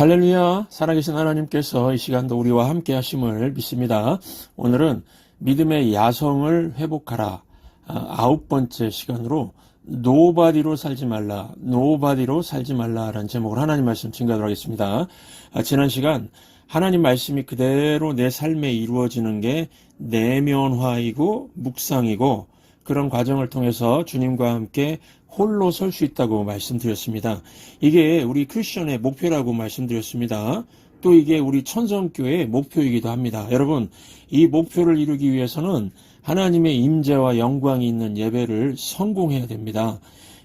할렐루야, 살아계신 하나님께서 이 시간도 우리와 함께 하심을 믿습니다. 오늘은 믿음의 야성을 회복하라. 9번째 시간으로 노바디로 살지 말라, 노바디로 살지 말라라는 제목으로 하나님 말씀 증거하도록 하겠습니다. 지난 시간 하나님 말씀이 그대로 내 삶에 이루어지는 게 내면화이고 묵상이고, 그런 과정을 통해서 주님과 함께 홀로 설 수 있다고 말씀드렸습니다. 이게 우리 크리스천의 목표라고 말씀드렸습니다. 또 이게 우리 천성교회의 목표이기도 합니다. 여러분, 이 목표를 이루기 위해서는 하나님의 임재와 영광이 있는 예배를 성공해야 됩니다.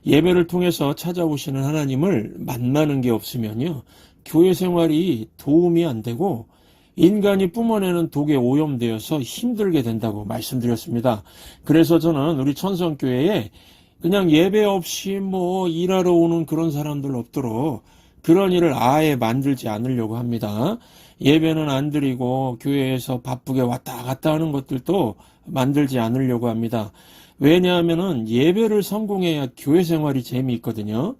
예배를 통해서 찾아오시는 하나님을 만나는 게 없으면요, 교회 생활이 도움이 안 되고 인간이 뿜어내는 독에 오염되어서 힘들게 된다고 말씀드렸습니다. 그래서 저는 우리 천성교회에 그냥 예배 없이 일하러 오는 그런 사람들 없도록 그런 일을 아예 만들지 않으려고 합니다. 예배는 안 드리고 교회에서 바쁘게 왔다 갔다 하는 것들도 만들지 않으려고 합니다. 왜냐하면은 예배를 성공해야 교회 생활이 재미있거든요.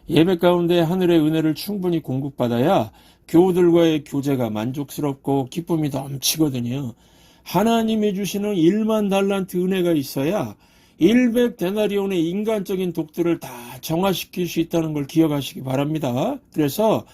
예배 가운데 하늘의 은혜를 충분히 공급받아야 교우들과의 교제가 만족스럽고 기쁨이 넘치거든요. 하나님이 주시는 1만 달란트 은혜가 있어야 100데나리온의 인간적인 독들을 다 정화시킬 수 있다는 걸 기억하시기 바랍니다. 그래서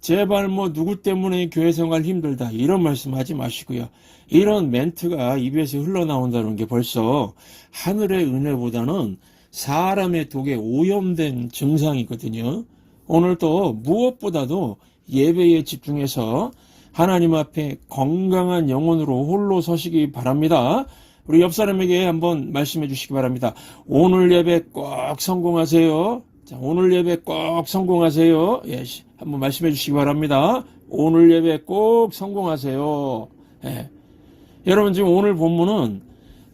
제발 누구 때문에 교회 생활 힘들다 이런 말씀하지 마시고요. 이런 멘트가 입에서 흘러나온다는 게 벌써 하늘의 은혜보다는 사람의 독에 오염된 증상이거든요. 오늘 또 무엇보다도 예배에 집중해서 하나님 앞에 건강한 영혼으로 홀로 서시기 바랍니다. 우리 옆 사람에게 한번 말씀해 주시기 바랍니다. 오늘 예배 꼭 성공하세요. 자, 오늘 예배 꼭 성공하세요. 예, 한번 말씀해 주시기 바랍니다. 오늘 예배 꼭 성공하세요. 예. 여러분, 지금 오늘 본문은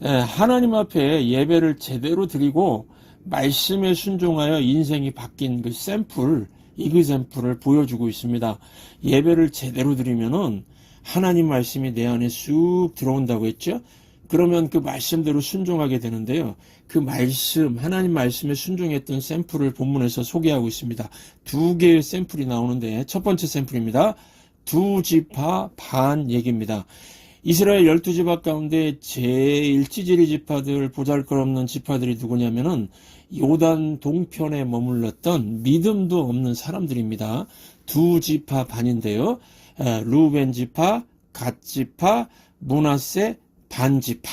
하나님 앞에 예배를 제대로 드리고 말씀에 순종하여 인생이 바뀐 그 샘플, 이그샘플을 보여주고 있습니다. 예배를 제대로 드리면은 하나님 말씀이 내 안에 쑥 들어온다고 했죠. 그러면 그 말씀대로 순종하게 되는데요. 그 말씀, 하나님 말씀에 순종했던 샘플을 본문에서 소개하고 있습니다. 2개의 샘플이 나오는데 첫 번째 샘플입니다. 2지파 반 얘기입니다. 이스라엘 12지파 가운데 제일 찌질이 지파들, 보잘것없는 지파들이 누구냐면은 요단 동편에 머물렀던 믿음도 없는 사람들입니다. 2지파 반인데요. 루벤 지파, 갓 지파, 므낫세 반 지파.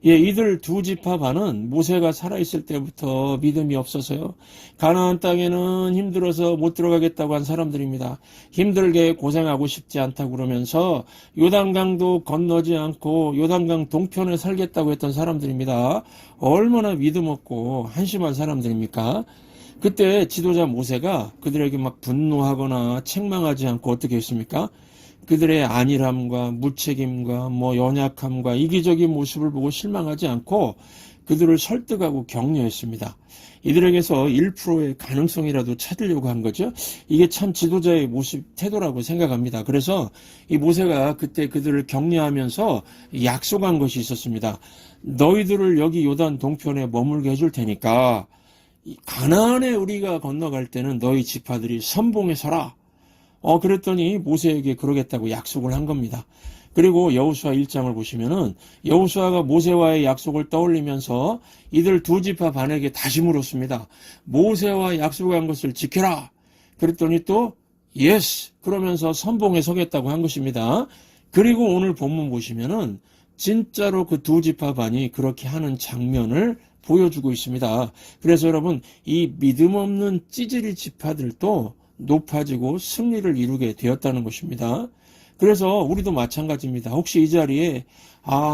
예, 이들 2지파 반은 모세가 살아있을 때부터 믿음이 없어서요, 가나안 땅에는 힘들어서 못 들어가겠다고 한 사람들입니다. 힘들게 고생하고 싶지 않다고 그러면서 요단강도 건너지 않고 요단강 동편에 살겠다고 했던 사람들입니다. 얼마나 믿음 없고 한심한 사람들입니까? 그때 지도자 모세가 그들에게 분노하거나 책망하지 않고 어떻게 했습니까? 그들의 안일함과 무책임과 연약함과 이기적인 모습을 보고 실망하지 않고 그들을 설득하고 격려했습니다. 이들에게서 1%의 가능성이라도 찾으려고 한 거죠. 이게 참 지도자의 모습, 태도라고 생각합니다. 그래서 이 모세가 그때 그들을 격려하면서 약속한 것이 있었습니다. 너희들을 여기 요단 동편에 머물게 해줄 테니까 가나안에 우리가 건너갈 때는 너희 지파들이 선봉에 서라. 그랬더니 모세에게 그러겠다고 약속을 한 겁니다. 그리고 여호수아 1장을 보시면은 여호수아가 모세와의 약속을 떠올리면서 이들 2지파 반에게 다시 물었습니다. 모세와 약속한 것을 지켜라. 그랬더니 또 예스 그러면서 선봉에 서겠다고 한 것입니다. 그리고 오늘 본문 보시면은 진짜로 그 2지파 반이 그렇게 하는 장면을 보여주고 있습니다. 그래서 여러분, 이 믿음 없는 찌질이 지파들도 높아지고 승리를 이루게 되었다는 것입니다. 그래서 우리도 마찬가지입니다. 혹시 이 자리에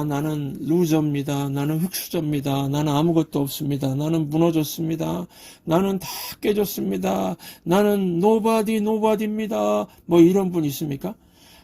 나는 루저입니다. 나는 흙수저입니다. 나는 아무것도 없습니다. 나는 무너졌습니다. 나는 다 깨졌습니다. 나는 노바디입니다. 이런 분 있습니까?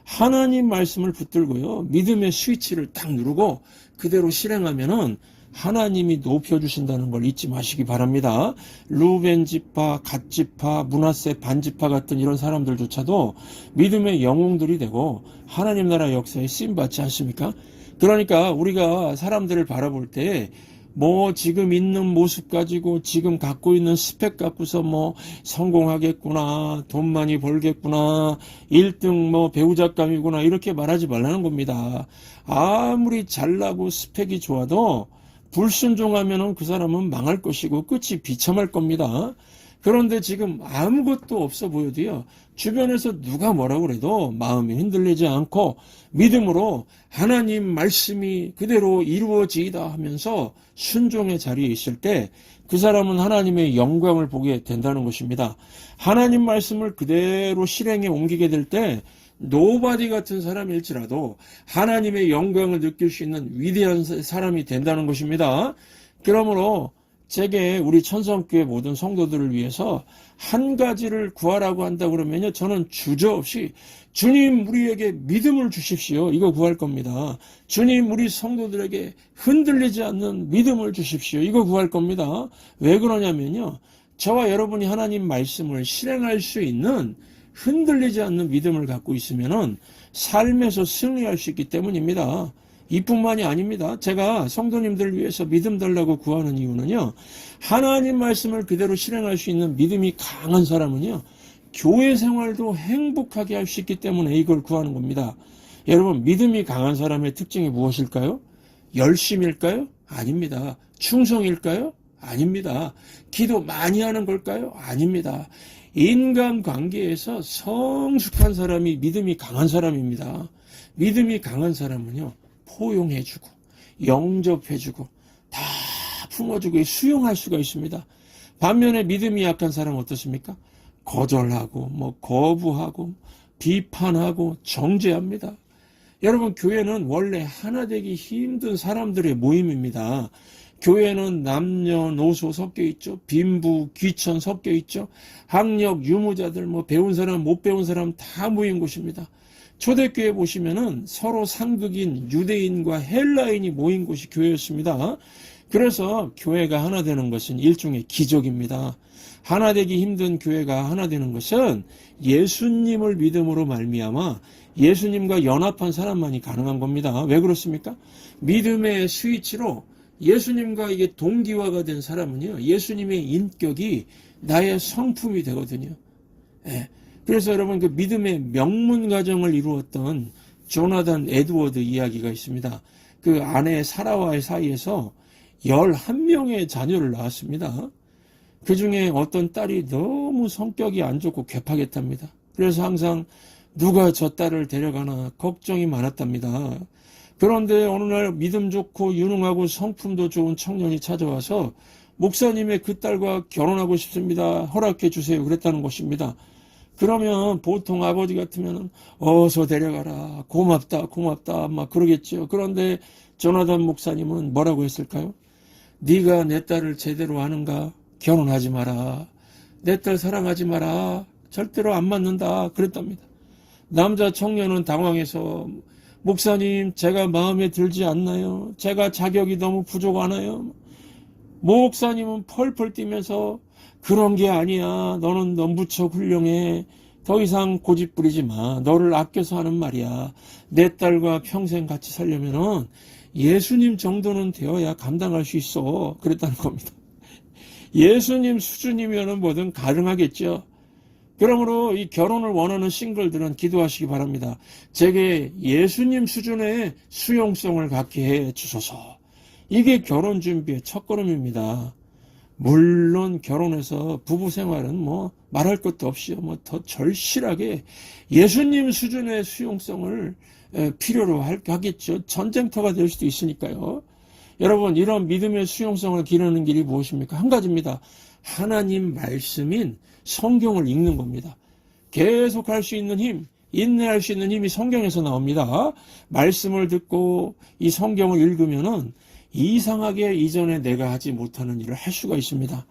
하나님 말씀을 붙들고요, 믿음의 스위치를 딱 누르고 그대로 실행하면은 하나님이 높여주신다는 걸 잊지 마시기 바랍니다. 루벤 지파, 갓 지파, 므낫세 반 지파 같은 이런 사람들조차도 믿음의 영웅들이 되고 하나님 나라 역사에 쓰임받지 않습니까? 그러니까 우리가 사람들을 바라볼 때 뭐 지금 있는 모습 가지고 지금 갖고 있는 스펙 갖고서 뭐 성공하겠구나, 돈 많이 벌겠구나, 1등 뭐 배우작감이구나 이렇게 말하지 말라는 겁니다. 아무리 잘나고 스펙이 좋아도 불순종하면은 그 사람은 망할 것이고 끝이 비참할 겁니다. 그런데 지금 아무것도 없어 보여도요, 주변에서 누가 뭐라고 그래도 마음이 흔들리지 않고 믿음으로 하나님 말씀이 그대로 이루어지이다 하면서 순종의 자리에 있을 때 그 사람은 하나님의 영광을 보게 된다는 것입니다. 하나님 말씀을 그대로 실행에 옮기게 될 때 노바디 같은 사람일지라도 하나님의 영광을 느낄 수 있는 위대한 사람이 된다는 것입니다. 그러므로 제게 우리 천성교회 모든 성도들을 위해서 한 가지를 구하라고 한다 그러면요, 저는 주저없이 주님 우리에게 믿음을 주십시오, 이거 구할 겁니다. 주님 우리 성도들에게 흔들리지 않는 믿음을 주십시오, 이거 구할 겁니다. 왜 그러냐면요, 저와 여러분이 하나님 말씀을 실행할 수 있는 흔들리지 않는 믿음을 갖고 있으면은 삶에서 승리할 수 있기 때문입니다. 이뿐만이 아닙니다. 제가 성도님들을 위해서 믿음 달라고 구하는 이유는요, 하나님 말씀을 그대로 실행할 수 있는 믿음이 강한 사람은요, 교회 생활도 행복하게 할 수 있기 때문에 이걸 구하는 겁니다. 여러분, 믿음이 강한 사람의 특징이 무엇일까요? 열심일까요? 아닙니다. 충성일까요? 아닙니다. 기도 많이 하는 걸까요? 아닙니다. 인간관계에서 성숙한 사람이 믿음이 강한 사람입니다. 믿음이 강한 사람은요, 포용해주고 영접해주고 다 품어주고 수용할 수가 있습니다. 반면에 믿음이 약한 사람은 어떻습니까? 거절하고 뭐 거부하고 비판하고 정죄합니다. 여러분, 교회는 원래 하나 되기 힘든 사람들의 모임입니다. 교회는 남녀노소 섞여 있죠. 빈부 귀천 섞여 있죠. 학력 유무자들, 뭐 배운 사람 못 배운 사람 다 모인 곳입니다. 초대교회 보시면은 서로 상극인 유대인과 헬라인이 모인 곳이 교회였습니다. 그래서 교회가 하나 되는 것은 일종의 기적입니다. 하나 되기 힘든 교회가 하나 되는 것은 예수님을 믿음으로 말미암아 예수님과 연합한 사람만이 가능한 겁니다. 왜 그렇습니까? 믿음의 스위치로 예수님과 이게 동기화가 된 사람은요, 예수님의 인격이 나의 성품이 되거든요. 예. 그래서 여러분, 그 믿음의 명문 가정을 이루었던 조나단 에드워드 이야기가 있습니다. 그 아내 사라와의 사이에서 11명의 자녀를 낳았습니다. 그 중에 어떤 딸이 너무 성격이 안 좋고 괴팍했답니다. 그래서 항상 누가 저 딸을 데려가나 걱정이 많았답니다. 그런데 어느 날 믿음 좋고 유능하고 성품도 좋은 청년이 찾아와서 목사님의 그 딸과 결혼하고 싶습니다, 허락해 주세요, 그랬다는 것입니다. 그러면 보통 아버지 같으면 어서 데려가라, 고맙다 고맙다 막 그러겠죠. 그런데 조나단 목사님은 뭐라고 했을까요? 네가 내 딸을 제대로 아는가? 결혼하지 마라. 내 딸 사랑하지 마라. 절대로 안 맞는다, 그랬답니다. 남자 청년은 당황해서 목사님, 제가 마음에 들지 않나요? 제가 자격이 너무 부족하나요? 목사님은 펄펄 뛰면서 그런 게 아니야. 너는 무척 훌륭해. 더 이상 고집 부리지 마. 너를 아껴서 하는 말이야. 내 딸과 평생 같이 살려면은 예수님 정도는 되어야 감당할 수 있어, 그랬다는 겁니다. 예수님 수준이면은 뭐든 가능하겠죠. 그러므로 이 결혼을 원하는 싱글들은 기도하시기 바랍니다. 제게 예수님 수준의 수용성을 갖게 해 주소서. 이게 결혼 준비의 첫걸음입니다. 물론 결혼해서 부부 생활은 뭐 말할 것도 없이요, 뭐 더 절실하게 예수님 수준의 수용성을 필요로 하겠죠. 전쟁터가 될 수도 있으니까요. 여러분, 이런 믿음의 수용성을 기르는 길이 무엇입니까? 한 가지입니다. 하나님 말씀인 성경을 읽는 겁니다. 계속 할 수 있는 힘, 인내할 수 있는 힘이 성경에서 나옵니다. 말씀을 듣고 이 성경을 읽으면은 이상하게 이전에 내가 하지 못하는 일을 할 수가 있습니다.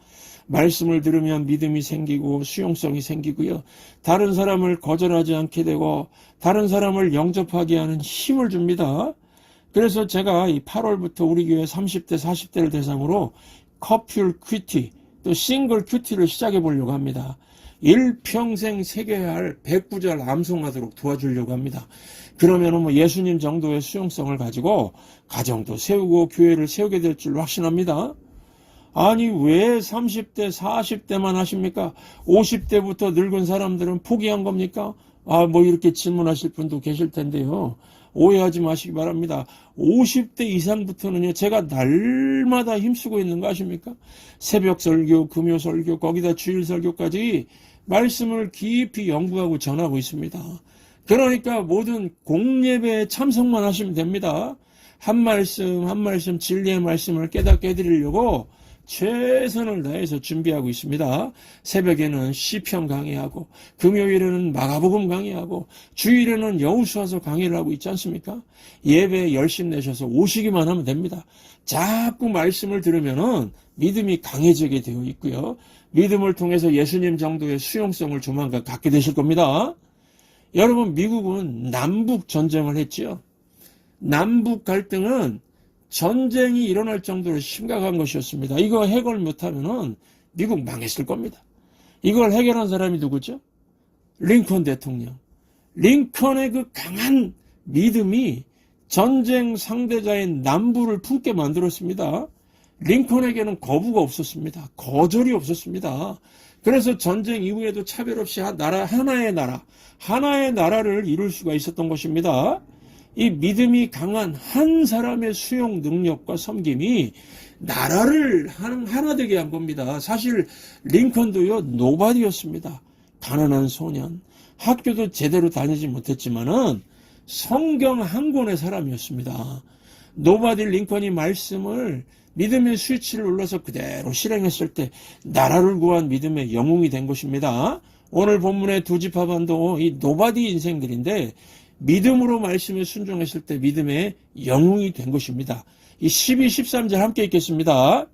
말씀을 들으면 믿음이 생기고 수용성이 생기고요, 다른 사람을 거절하지 않게 되고 다른 사람을 영접하게 하는 힘을 줍니다. 그래서 제가 이 8월부터 우리 교회 30대 40대를 대상으로 커플 큐티 또 싱글 큐티를 시작해 보려고 합니다. 일평생 새겨야 할 100구절 암송하도록 도와주려고 합니다. 그러면은 뭐 예수님 정도의 수용성을 가지고 가정도 세우고 교회를 세우게 될 줄 확신합니다. 아니 왜 30대 40대만 하십니까? 50대부터 늙은 사람들은 포기한 겁니까? 뭐 이렇게 질문하실 분도 계실 텐데요. 오해하지 마시기 바랍니다. 50대 이상부터는요, 제가 날마다 힘쓰고 있는 거 아십니까? 새벽 설교, 금요 설교, 거기다 주일 설교까지 말씀을 깊이 연구하고 전하고 있습니다. 그러니까 모든 공예배에 참석만 하시면 됩니다. 한 말씀 한 말씀 진리의 말씀을 깨닫게 해드리려고 최선을 다해서 준비하고 있습니다. 새벽에는 시편 강의하고 금요일에는 마가복음 강의하고 주일에는 여호수아서 강의를 하고 있지 않습니까? 예배에 열심 내셔서 오시기만 하면 됩니다. 자꾸 말씀을 들으면은 믿음이 강해지게 되어 있고요. 믿음을 통해서 예수님 정도의 수용성을 조만간 갖게 되실 겁니다. 여러분, 미국은 남북 전쟁을 했지요. 남북 갈등은 전쟁이 일어날 정도로 심각한 것이었습니다. 이거 해결 못하면은 미국 망했을 겁니다. 이걸 해결한 사람이 누구죠? 링컨 대통령. 링컨의 그 강한 믿음이 전쟁 상대자의 남부를 품게 만들었습니다. 링컨에게는 거부가 없었습니다. 거절이 없었습니다. 그래서 전쟁 이후에도 차별 없이 하나의 나라를 이룰 수가 있었던 것입니다. 이 믿음이 강한 한 사람의 수용 능력과 섬김이 나라를 하나 되게 한 겁니다. 사실 링컨도요, 노바디였습니다. 가난한 소년, 학교도 제대로 다니지 못했지만은 성경 한 권의 사람이었습니다. 노바디 링컨이 말씀을 믿음의 스위치를 눌러서 그대로 실행했을 때 나라를 구한 믿음의 영웅이 된 것입니다. 오늘 본문의 두 지파반도 이 노바디 인생들인데 믿음으로 말씀에 순종했을 때 믿음의 영웅이 된 것입니다. 이 12, 13절 함께 읽겠습니다.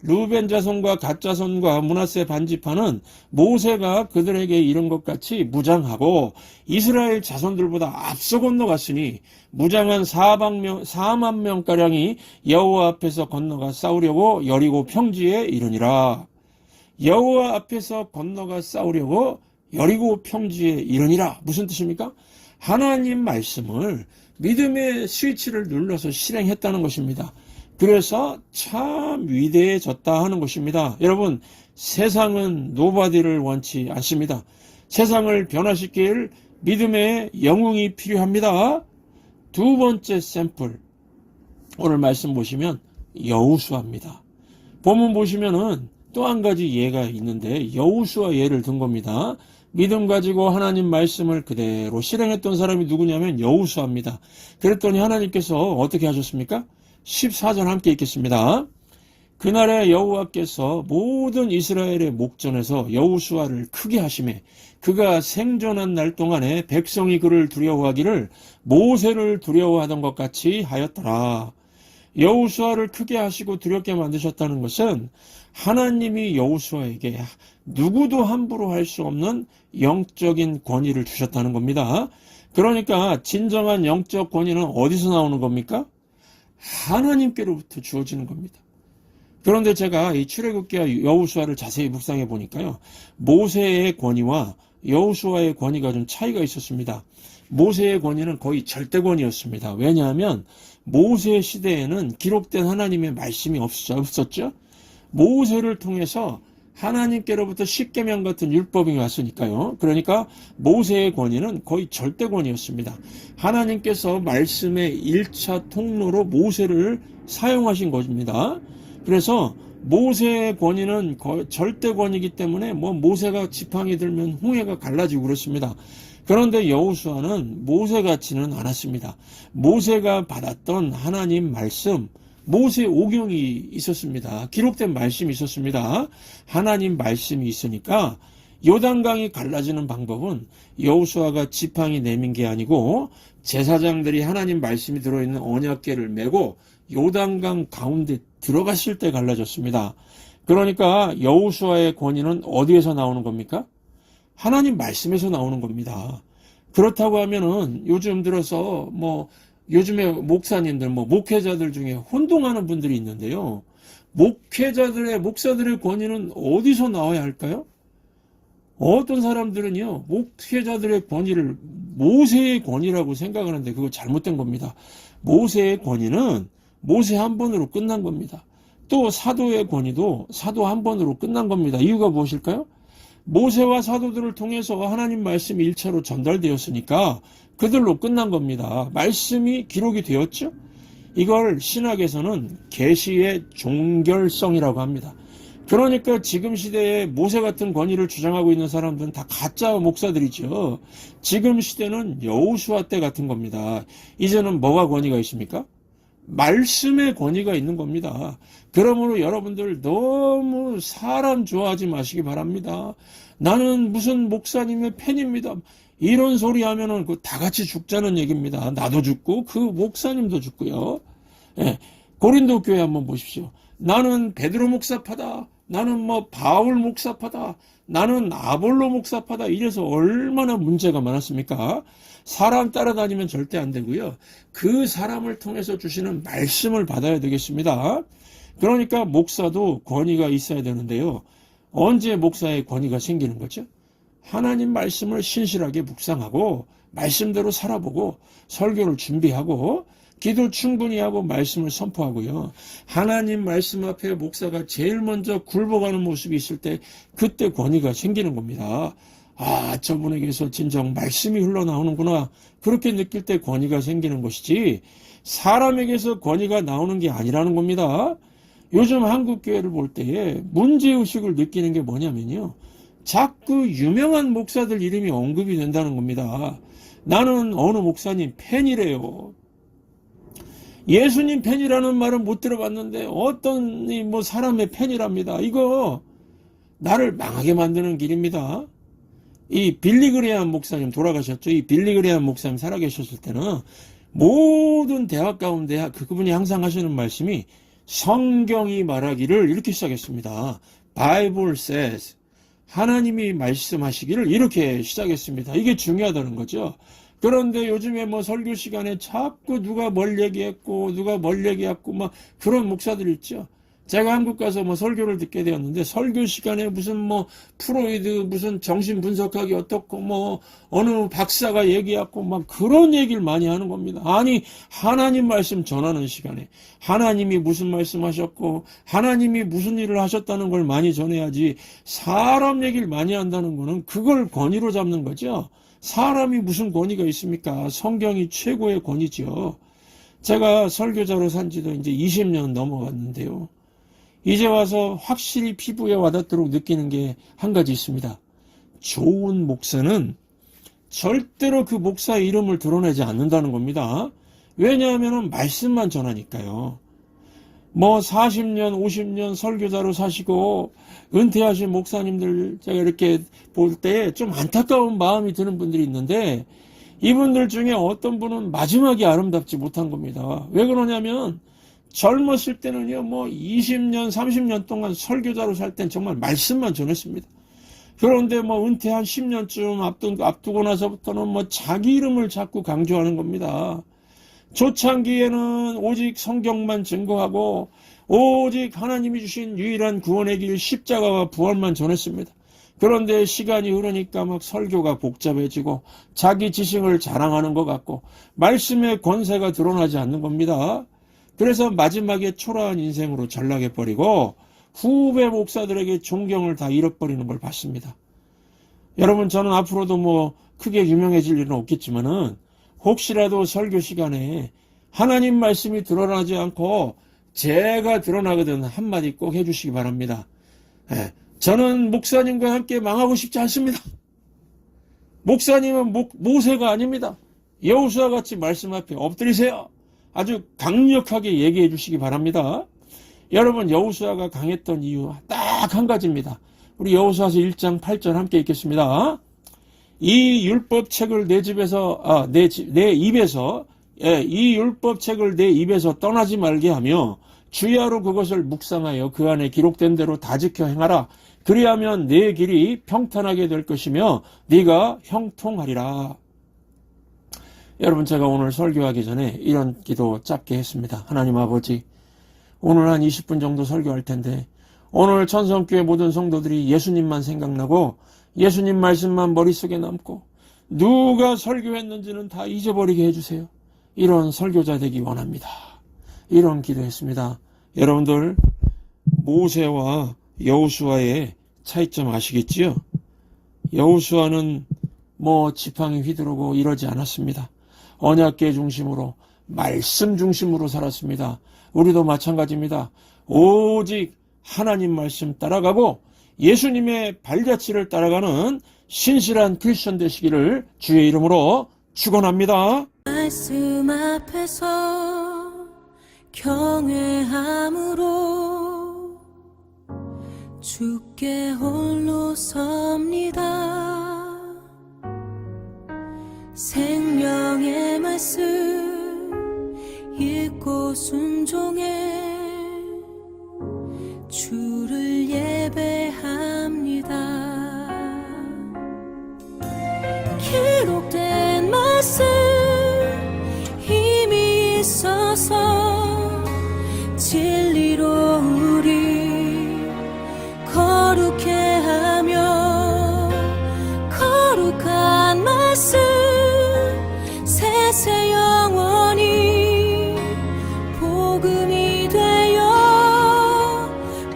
루벤 자손과 갓 자손과 므낫세 반지파는 모세가 그들에게 이른 것 같이 무장하고 이스라엘 자손들보다 앞서 건너갔으니 무장한 4만 명가량이 여호와 앞에서 건너가 싸우려고 여리고 평지에 이르니라. 여호와 앞에서 건너가 싸우려고 여리고 평지에 이르니라. 무슨 뜻입니까? 하나님 말씀을 믿음의 스위치를 눌러서 실행했다는 것입니다. 그래서 참 위대해졌다 하는 것입니다. 여러분, 세상은 노바디를 원치 않습니다. 세상을 변화시킬 믿음의 영웅이 필요합니다. 두 번째 샘플, 오늘 말씀 보시면 여호수아입니다. 본문 보시면은 또 한 가지 예가 있는데 여호수아 예를 든 겁니다. 믿음 가지고 하나님 말씀을 그대로 실행했던 사람이 누구냐면 여호수아입니다. 그랬더니 하나님께서 어떻게 하셨습니까? 14절 함께 읽겠습니다. 그날에 여호와께서 모든 이스라엘의 목전에서 여호수아를 크게 하시매 그가 생존한 날 동안에 백성이 그를 두려워하기를 모세를 두려워하던 것 같이 하였더라. 여호수아를 크게 하시고 두렵게 만드셨다는 것은 하나님이 여호수아에게 누구도 함부로 할 수 없는 영적인 권위를 주셨다는 겁니다. 그러니까 진정한 영적 권위는 어디서 나오는 겁니까? 하나님께로부터 주어지는 겁니다. 그런데 제가 이 출애굽기와 여호수아를 자세히 묵상해 보니까요, 모세의 권위와 여호수아의 권위가 좀 차이가 있었습니다. 모세의 권위는 거의 절대권이었습니다. 왜냐하면 모세 시대에는 기록된 하나님의 말씀이 없었죠. 모세를 통해서 하나님께로부터 십계명 같은 율법이 왔으니까요. 그러니까 모세의 권위는 거의 절대권이었습니다. 하나님께서 말씀의 1차 통로로 모세를 사용하신 것입니다. 그래서 모세의 권위는 절대권이기 때문에 모세가 지팡이 들면 홍해가 갈라지고 그렇습니다. 그런데 여호수아는 모세같지는 않았습니다. 모세가 받았던 하나님 말씀, 모세 오경이 있었습니다. 기록된 말씀이 있었습니다. 하나님 말씀이 있으니까 요단강이 갈라지는 방법은 여호수아가 지팡이 내민 게 아니고 제사장들이 하나님 말씀이 들어있는 언약궤를 메고 요단강 가운데 들어갔을 때 갈라졌습니다. 그러니까 여호수아의 권위는 어디에서 나오는 겁니까? 하나님 말씀에서 나오는 겁니다. 그렇다고 하면은 요즘 들어서 요즘에 목사님들, 목회자들 중에 혼동하는 분들이 있는데요. 목사들의 권위는 어디서 나와야 할까요? 어떤 사람들은요, 목회자들의 권위를 모세의 권위라고 생각하는데 그거 잘못된 겁니다. 모세의 권위는 모세 한 번으로 끝난 겁니다. 또 사도의 권위도 사도 한 번으로 끝난 겁니다. 이유가 무엇일까요? 모세와 사도들을 통해서 하나님 말씀이 1차로 전달되었으니까 그들로 끝난 겁니다. 말씀이 기록이 되었죠? 이걸 신학에서는 계시의 종결성이라고 합니다. 그러니까 지금 시대에 모세 같은 권위를 주장하고 있는 사람들은 다 가짜 목사들이죠. 지금 시대는 여호수아 때 같은 겁니다. 이제는 뭐가 권위가 있습니까? 말씀의 권위가 있는 겁니다. 그러므로 여러분들 너무 사람 좋아하지 마시기 바랍니다. 나는 무슨 목사님의 팬입니다. 이런 소리 하면은 그 다 같이 죽자는 얘기입니다. 나도 죽고 그 목사님도 죽고요. 예, 고린도 교회 한번 보십시오. 나는 베드로 목사파다. 나는 뭐 바울 목사파다. 나는 아볼로 목사파다. 이래서 얼마나 문제가 많았습니까? 사람 따라다니면 절대 안 되고요. 그 사람을 통해서 주시는 말씀을 받아야 되겠습니다. 그러니까 목사도 권위가 있어야 되는데요. 언제 목사의 권위가 생기는 거죠? 하나님 말씀을 신실하게 묵상하고 말씀대로 살아보고 설교를 준비하고 기도 충분히 하고 말씀을 선포하고요. 하나님 말씀 앞에 목사가 제일 먼저 굴복하는 모습이 있을 때 그때 권위가 생기는 겁니다. 아, 저분에게서 진정 말씀이 흘러나오는구나. 그렇게 느낄 때 권위가 생기는 것이지 사람에게서 권위가 나오는 게 아니라는 겁니다. 요즘 한국교회를 볼 때에 문제의식을 느끼는 게 뭐냐면요. 자꾸 유명한 목사들 이름이 언급이 된다는 겁니다. 나는 어느 목사님 팬이래요. 예수님 팬이라는 말은 못 들어봤는데 어떤 뭐 사람의 팬이랍니다. 이거 나를 망하게 만드는 길입니다. 이 빌리 그레이엄 목사님 돌아가셨죠. 이 빌리 그레이엄 목사님 살아계셨을 때는 모든 대학 가운데 그분이 항상 하시는 말씀이 성경이 말하기를 이렇게 시작했습니다. Bible says. 하나님이 말씀하시기를 이렇게 시작했습니다. 이게 중요하다는 거죠. 그런데 요즘에 뭐 설교 시간에 자꾸 누가 뭘 얘기했고 누가 뭘 얘기했고 막 그런 목사들 있죠. 제가 한국 가서 뭐 설교를 듣게 되었는데 설교 시간에 무슨 뭐 프로이드 무슨 정신 분석학이 어떻고 뭐 어느 박사가 얘기했고 막 그런 얘기를 많이 하는 겁니다. 아니 하나님 말씀 전하는 시간에 하나님이 무슨 말씀하셨고 하나님이 무슨 일을 하셨다는 걸 많이 전해야지 사람 얘기를 많이 한다는 거는 그걸 권위로 잡는 거죠. 사람이 무슨 권위가 있습니까? 성경이 최고의 권위죠. 제가 설교자로 산 지도 이제 20년 넘어갔는데요. 이제 와서 확실히 피부에 와닿도록 느끼는 게 한 가지 있습니다. 좋은 목사는 절대로 그 목사의 이름을 드러내지 않는다는 겁니다. 왜냐하면 말씀만 전하니까요. 뭐 40년, 50년 설교자로 사시고 은퇴하신 목사님들 제가 이렇게 볼 때 좀 안타까운 마음이 드는 분들이 있는데 이분들 중에 어떤 분은 마지막이 아름답지 못한 겁니다. 왜 그러냐면 젊었을 때는요, 뭐 20년, 30년 동안 설교자로 살 땐 정말 말씀만 전했습니다. 그런데 뭐 은퇴 한 10년쯤 앞두고 나서부터는 뭐 자기 이름을 자꾸 강조하는 겁니다. 초창기에는 오직 성경만 증거하고 오직 하나님이 주신 유일한 구원의 길 십자가와 부활만 전했습니다. 그런데 시간이 흐르니까 막 설교가 복잡해지고 자기 지식을 자랑하는 것 같고 말씀의 권세가 드러나지 않는 겁니다. 그래서 마지막에 초라한 인생으로 전락해버리고 후배 목사들에게 존경을 다 잃어버리는 걸 봤습니다. 여러분 저는 앞으로도 뭐 크게 유명해질 일은 없겠지만은 혹시라도 설교 시간에 하나님 말씀이 드러나지 않고 제가 드러나거든 한마디 꼭 해주시기 바랍니다. 저는 목사님과 함께 망하고 싶지 않습니다. 목사님은 모세가 아닙니다. 여호수아 같이 말씀 앞에 엎드리세요. 아주 강력하게 얘기해 주시기 바랍니다. 여러분 여호수아가 강했던 이유 딱 한 가지입니다. 우리 여호수아서 1장 8절 함께 읽겠습니다. 이 율법책을 내 입에서 이 율법책을 내 입에서 떠나지 말게 하며 주야로 그것을 묵상하여 그 안에 기록된 대로 다 지켜 행하라. 그리하면 내 길이 평탄하게 될 것이며 네가 형통하리라. 여러분 제가 오늘 설교하기 전에 이런 기도 짧게 했습니다. 하나님 아버지, 오늘 한 20분 정도 설교할 텐데 오늘 천성교회 모든 성도들이 예수님만 생각나고 예수님 말씀만 머릿속에 남고 누가 설교했는지는 다 잊어버리게 해주세요. 이런 설교자 되기 원합니다. 이런 기도했습니다. 여러분들 모세와 여호수아의 차이점 아시겠지요? 여호수아는 지팡이 휘두르고 이러지 않았습니다. 언약궤 중심으로 말씀 중심으로 살았습니다. 우리도 마찬가지입니다. 오직 하나님 말씀 따라가고 예수님의 발자취를 따라가는 신실한 크리스천 되시기를 주의 이름으로 축원합니다. 말씀 앞에서 경외함으로 주께 홀로 섭니다. 생명의 말씀 읽고 순종해 주를 예배합니다. 기록된 말씀 힘이 있어서 진리로 우리 거룩해 하며 거룩한 말씀 세세 영원히 복음이 되어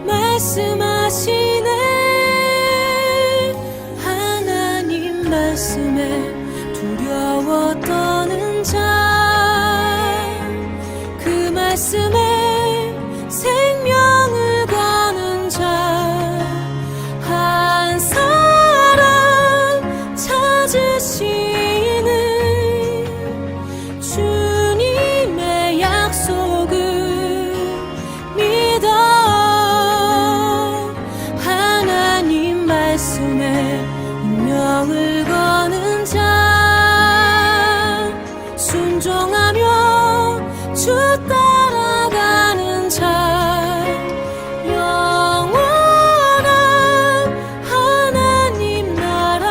말씀하시네. 하나님 말씀에 두려워 떠는 자 그 말씀에 생명을 거는 자 한 사람 찾으시는 주님의 약속을 믿어. 하나님 말씀에 운명을 거는 자 순종하며 주 따라가는 자 영원한 하나님 나라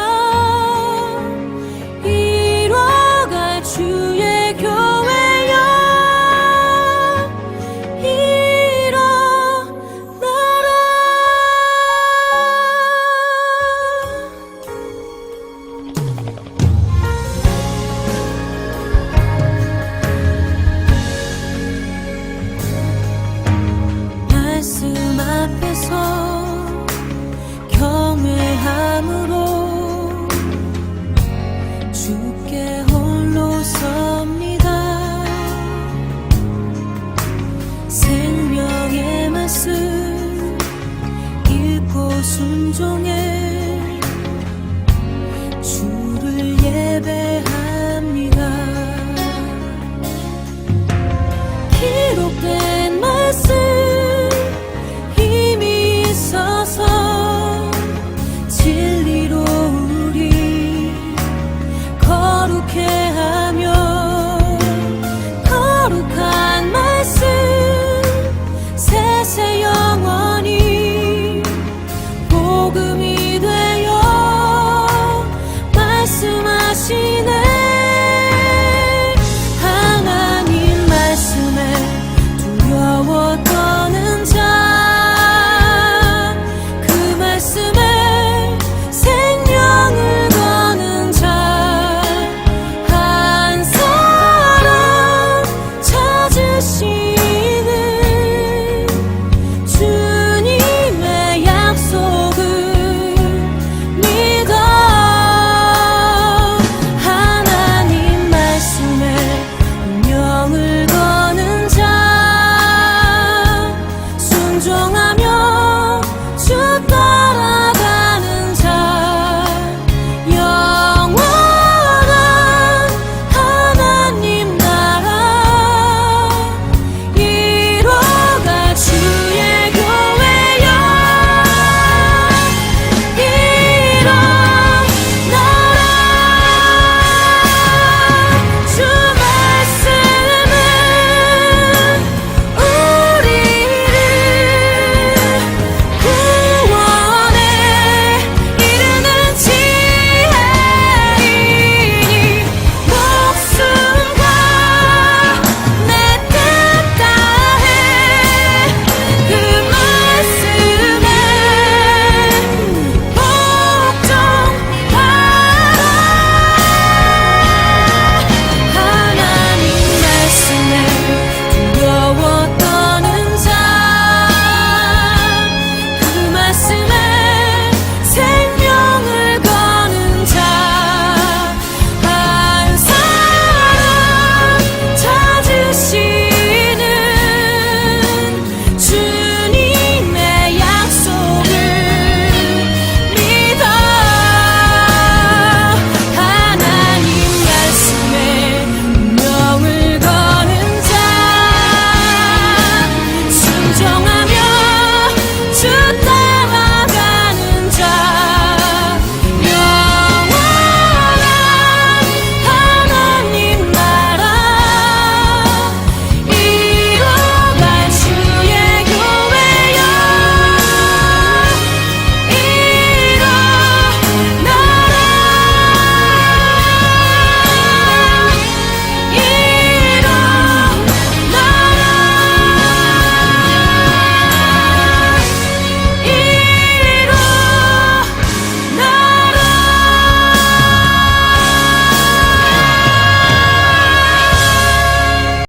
이뤄갈 주의 교회여 일어나라. 말씀 앞에서 경외함으로 주께 홀로 섭니다. 생명의 말씀 읽고 순종해 주를 예배합니다. 기록된 말씀 힘이 있어서 진리로 우리 거룩해 하며 거룩한 말씀 세세 영원히 복음이 되어 말씀하시네.